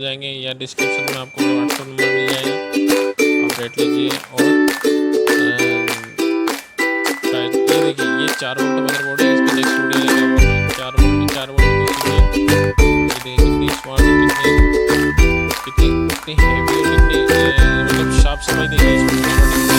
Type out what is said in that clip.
जाएंगे या डिस्क्रिप्शन में आपको मेरा व्हाट्सएप नंबर मिल जाएगा, आप रेट लीजिए। और ये देखिए ये 4 वोल्ट मदरबोर्ड है, इसका नेक्स्ट वीडियो लगा हुआ है 4 वोल्ट पीसीबी है। ये देखिए कितनी स्मार्ट, कितनी हेवी और कितनी मतलब शार्प समझ देखिए इसमें।